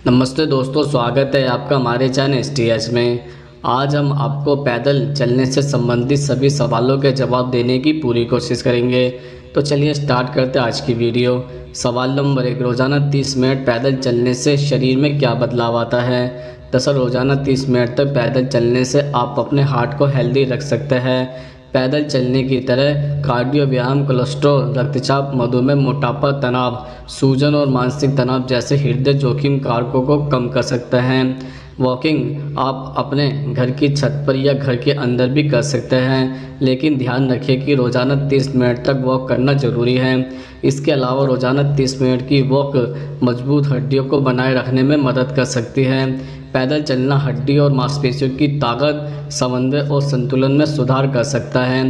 नमस्ते दोस्तों, स्वागत है आपका हमारे चैनल STH में। आज हम आपको पैदल चलने से संबंधित सभी सवालों के जवाब देने की पूरी कोशिश करेंगे। तो चलिए स्टार्ट करते हैं आज की वीडियो। सवाल नंबर 1, रोज़ाना 30 मिनट पैदल चलने से शरीर में क्या बदलाव आता है। दरअसल रोज़ाना 30 मिनट तक पैदल चलने से आप अपने हार्ट को हेल्दी रख सकते हैं। पैदल चलने की तरह कार्डियो व्यायाम कोलेस्ट्रॉल, रक्तचाप, मधुमेह, मोटापा, तनाव, सूजन और मानसिक तनाव जैसे हृदय जोखिम कारकों को कम कर सकते हैं। वॉकिंग आप अपने घर की छत पर या घर के अंदर भी कर सकते हैं, लेकिन ध्यान रखें कि रोज़ाना 30 मिनट तक वॉक करना ज़रूरी है। इसके अलावा रोज़ाना 30 मिनट की वॉक मजबूत हड्डियों को बनाए रखने में मदद कर सकती है। पैदल चलना हड्डी और मांसपेशियों की ताकत, समन्वय और संतुलन में सुधार कर सकता है।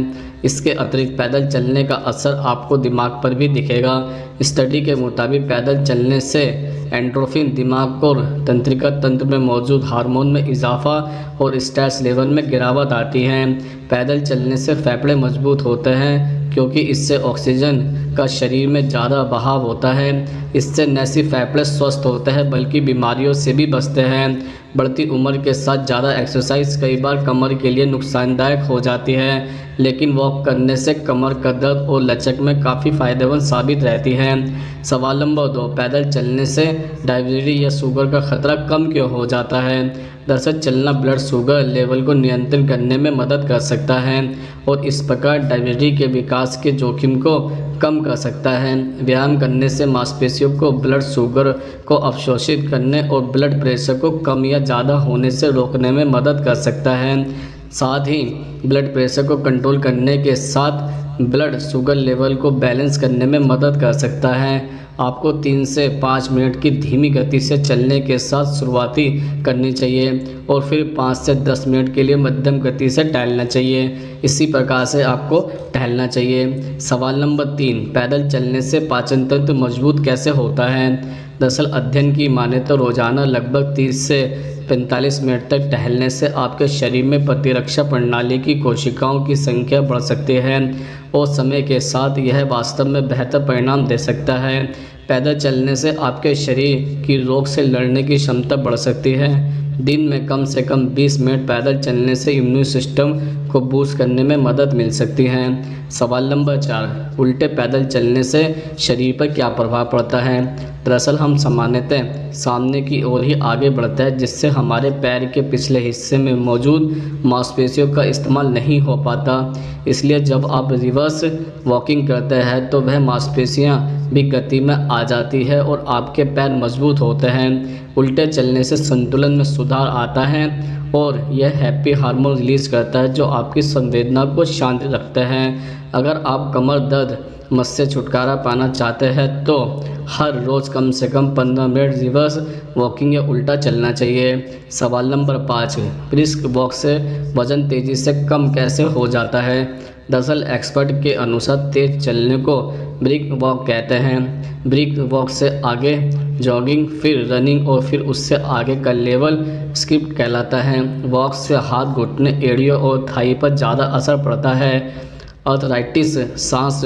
इसके अतिरिक्त पैदल चलने का असर आपको दिमाग पर भी दिखेगा। स्टडी के मुताबिक पैदल चलने से एंडोर्फिन, दिमाग और तंत्रिका तंत्र में मौजूद हार्मोन में इजाफा और स्ट्रेस लेवल में गिरावट आती है। पैदल चलने से फेफड़े मजबूत होते हैं क्योंकि इससे ऑक्सीजन का शरीर में ज़्यादा बहाव होता है। इससे न सिर्फ फेफड़े स्वस्थ होते हैं बल्कि बीमारियों से भी बचते हैं। बढ़ती उम्र के साथ ज़्यादा एक्सरसाइज कई बार कमर के लिए नुकसानदायक हो जाती है, लेकिन वॉक करने से कमर का दर्द और लचक में काफ़ी फ़ायदेमंद साबित रहती है। सवाल नंबर 2, पैदल चलने से डायबिटीज या शुगर का खतरा कम क्यों हो जाता है। दरअसल चलना ब्लड शुगर लेवल को नियंत्रित करने में मदद कर सकता है और इस प्रकार डायबिटीज के विकास के जोखिम को कम कर सकता है। व्यायाम करने से मांसपेशियों को ब्लड शुगर को अवशोषित करने और ब्लड प्रेशर को कम या ज़्यादा होने से रोकने में मदद कर सकता है। साथ ही ब्लड प्रेशर को कंट्रोल करने के साथ ब्लड शुगर लेवल को बैलेंस करने में मदद कर सकता है। आपको 3 से 5 मिनट की धीमी गति से चलने के साथ शुरुआती करनी चाहिए और फिर 5 से 10 मिनट के लिए मध्यम गति से टहलना चाहिए। इसी प्रकार से आपको टहलना चाहिए। सवाल नंबर 3, पैदल चलने से पाचन तंत्र मजबूत कैसे होता है। दरअसल अध्ययन की माने तो रोज़ाना लगभग 30 से 45 मिनट तक टहलने से आपके शरीर में प्रतिरक्षा प्रणाली की कोशिकाओं की संख्या बढ़ सकती है और समय के साथ यह वास्तव में बेहतर परिणाम दे सकता है। पैदल चलने से आपके शरीर की रोग से लड़ने की क्षमता बढ़ सकती है। दिन में कम से कम 20 मिनट पैदल चलने से इम्यून सिस्टम को बूस्ट करने में मदद मिल सकती है। सवाल नंबर 4, उल्टे पैदल चलने से शरीर पर क्या प्रभाव पड़ता है। दरअसल हम सामान्यतः सामने की ओर ही आगे बढ़ते हैं, जिससे हमारे पैर के पिछले हिस्से में मौजूद मांसपेशियों का इस्तेमाल नहीं हो पाता। इसलिए जब आप रिवर्स वॉकिंग करते हैं तो वह मांसपेशियां भी गति में आ जाती है और आपके पैर मजबूत होते हैं। उल्टे चलने से संतुलन में सुधार आता है और यह हैप्पी हार्मोन रिलीज करता है जो आपकी संवेदना को शांत रखते हैं। अगर आप कमर दर्द से छुटकारा पाना चाहते हैं तो हर रोज़ कम से कम 15 मिनट रिवर्स वॉकिंग या उल्टा चलना चाहिए। सवाल नंबर 5, ब्रिस्क वॉक से वज़न तेज़ी से कम कैसे हो जाता है। दरअसल एक्सपर्ट के अनुसार तेज़ चलने को ब्रिक वॉक कहते हैं। ब्रिक वॉक से आगे जॉगिंग, फिर रनिंग और फिर उससे आगे का लेवल स्किप कहलाता है। वॉक से हाथ, घुटने, एड़ियों और थाई पर ज़्यादा असर पड़ता है। आर्थराइटिस, सांस,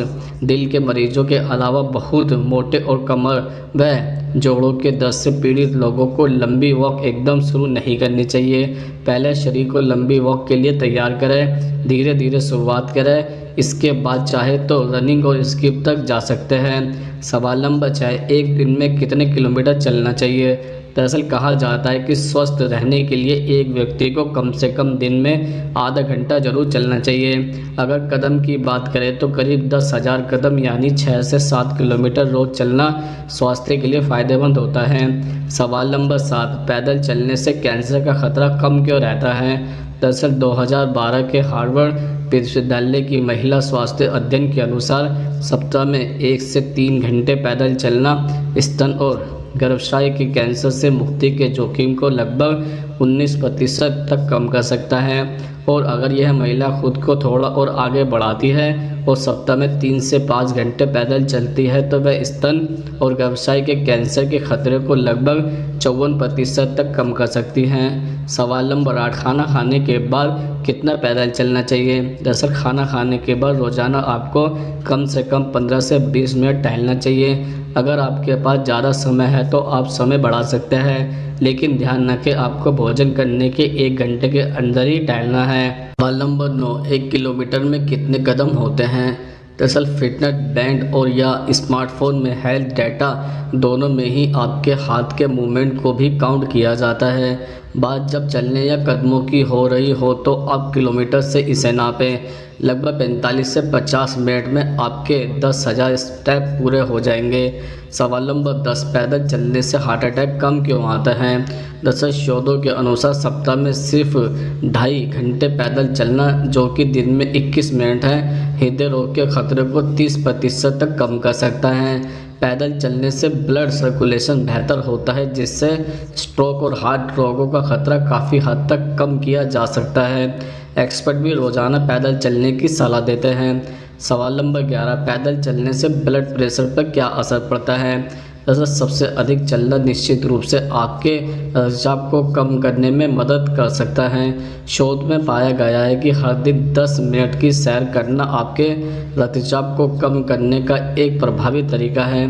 दिल के मरीजों के अलावा बहुत मोटे और कमर व जोड़ों के दर्द से पीड़ित लोगों को लंबी वॉक एकदम शुरू नहीं करनी चाहिए। पहले शरीर को लंबी वॉक के लिए तैयार करें, धीरे धीरे शुरुआत करें, इसके बाद चाहे तो रनिंग और स्किप तक जा सकते हैं। सवाल नंबर 6, एक दिन में कितने किलोमीटर चलना चाहिए। दरअसल कहा जाता है कि स्वस्थ रहने के लिए एक व्यक्ति को कम से कम दिन में आधा घंटा जरूर चलना चाहिए। अगर कदम की बात करें तो करीब 10,000 कदम यानी 6 से 7 किलोमीटर रोज़ चलना स्वास्थ्य के लिए फ़ायदेमंद होता है। सवाल नंबर 7, पैदल चलने से कैंसर का खतरा कम क्यों रहता है। दरअसल 2012 के हार्वर्ड विश्वविद्यालय की महिला स्वास्थ्य अध्ययन के अनुसार सप्ताह में 1 से 3 घंटे पैदल चलना स्तन और गर्भाशय के कैंसर से मुक्ति के जोखिम को लगभग 19% तक कम कर सकता है। और अगर यह महिला खुद को थोड़ा और आगे बढ़ाती है और सप्ताह में 3 से 5 घंटे पैदल चलती है तो वह स्तन और गर्भाशय के कैंसर के खतरे को लगभग 54% तक कम कर सकती हैं। सवाल नंबर 8, खाना खाने के बाद कितना पैदल चलना चाहिए। दरअसल खाना खाने के बाद रोज़ाना आपको कम से कम 15 से 20 मिनट टहलना चाहिए। अगर आपके पास ज़्यादा समय है तो आप समय बढ़ा सकते हैं, लेकिन ध्यान रखें आपको भोजन करने के 1 घंटे के अंदर ही टहलना है। सवाल नंबर 9, 1 किलोमीटर में कितने कदम होते हैं। दरअसल फिटनेस बैंड और या स्मार्टफोन में हेल्थ डाटा दोनों में ही आपके हाथ के मूवमेंट को भी काउंट किया जाता है। बात जब चलने या कदमों की हो रही हो तो आप किलोमीटर से इसे नापें। लगभग 45 से 50 मिनट में आपके 10,000 स्टेप पूरे हो जाएंगे। सवाल नंबर 10, पैदल चलने से हार्ट अटैक कम क्यों आता है। दरअसल शोधों के अनुसार सप्ताह में सिर्फ 2.5 घंटे पैदल चलना, जो कि दिन में 21 मिनट है, हृदय रोग के खतरे को 30% तक कम कर सकता है। पैदल चलने से ब्लड सर्कुलेशन बेहतर होता है, जिससे स्ट्रोक और हार्ट रोगों का खतरा काफ़ी हद तक कम किया जा सकता है। एक्सपर्ट भी रोज़ाना पैदल चलने की सलाह देते हैं। सवाल नंबर 11, पैदल चलने से ब्लड प्रेशर पर क्या असर पड़ता है। दरअसल सबसे अधिक चलना निश्चित रूप से आपके रक्तचाप को कम करने में मदद कर सकता है। शोध में पाया गया है कि हर दिन 10 मिनट की सैर करना आपके रक्तचाप को कम करने का एक प्रभावी तरीका है।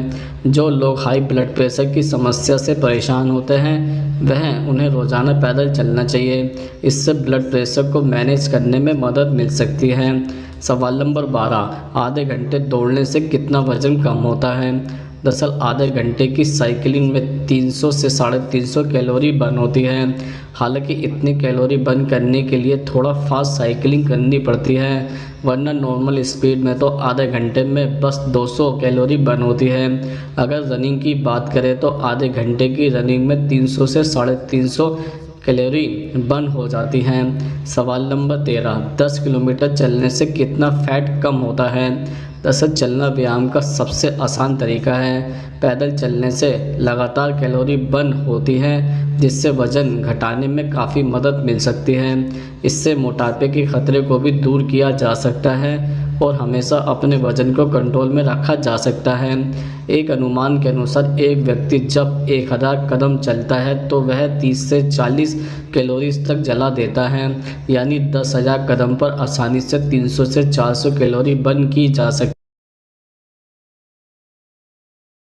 जो लोग हाई ब्लड प्रेशर की समस्या से परेशान होते हैं वह उन्हें रोज़ाना पैदल चलना चाहिए। इससे ब्लड प्रेशर को मैनेज करने में मदद मिल सकती है। सवाल नंबर 12, आधे घंटे दौड़ने से कितना वज़न कम होता है। दरअसल आधे घंटे की साइकिलिंग में 300 से 350 कैलोरी बर्न होती है। हालांकि इतनी कैलोरी बर्न करने के लिए थोड़ा फास्ट साइकिलिंग करनी पड़ती है, वरना नॉर्मल स्पीड में तो आधे घंटे में बस 200 कैलोरी बर्न होती है। अगर रनिंग की बात करें तो आधे घंटे की रनिंग में 300 से 350 कैलोरी बर्न हो जाती हैं। सवाल नंबर 13, 10 किलोमीटर चलने से कितना फैट कम होता है। दरअसल चलना व्यायाम का सबसे आसान तरीका है। पैदल चलने से लगातार कैलोरी बर्न होती है, जिससे वज़न घटाने में काफ़ी मदद मिल सकती है। इससे मोटापे के खतरे को भी दूर किया जा सकता है और हमेशा अपने वज़न को कंट्रोल में रखा जा सकता है। एक अनुमान के अनुसार एक व्यक्ति जब 1000 कदम चलता है तो वह 30 से 40 कैलोरी तक जला देता है, यानी 10,000 कदम पर आसानी से 300 से 400 कैलोरी बर्न की जा सकती है।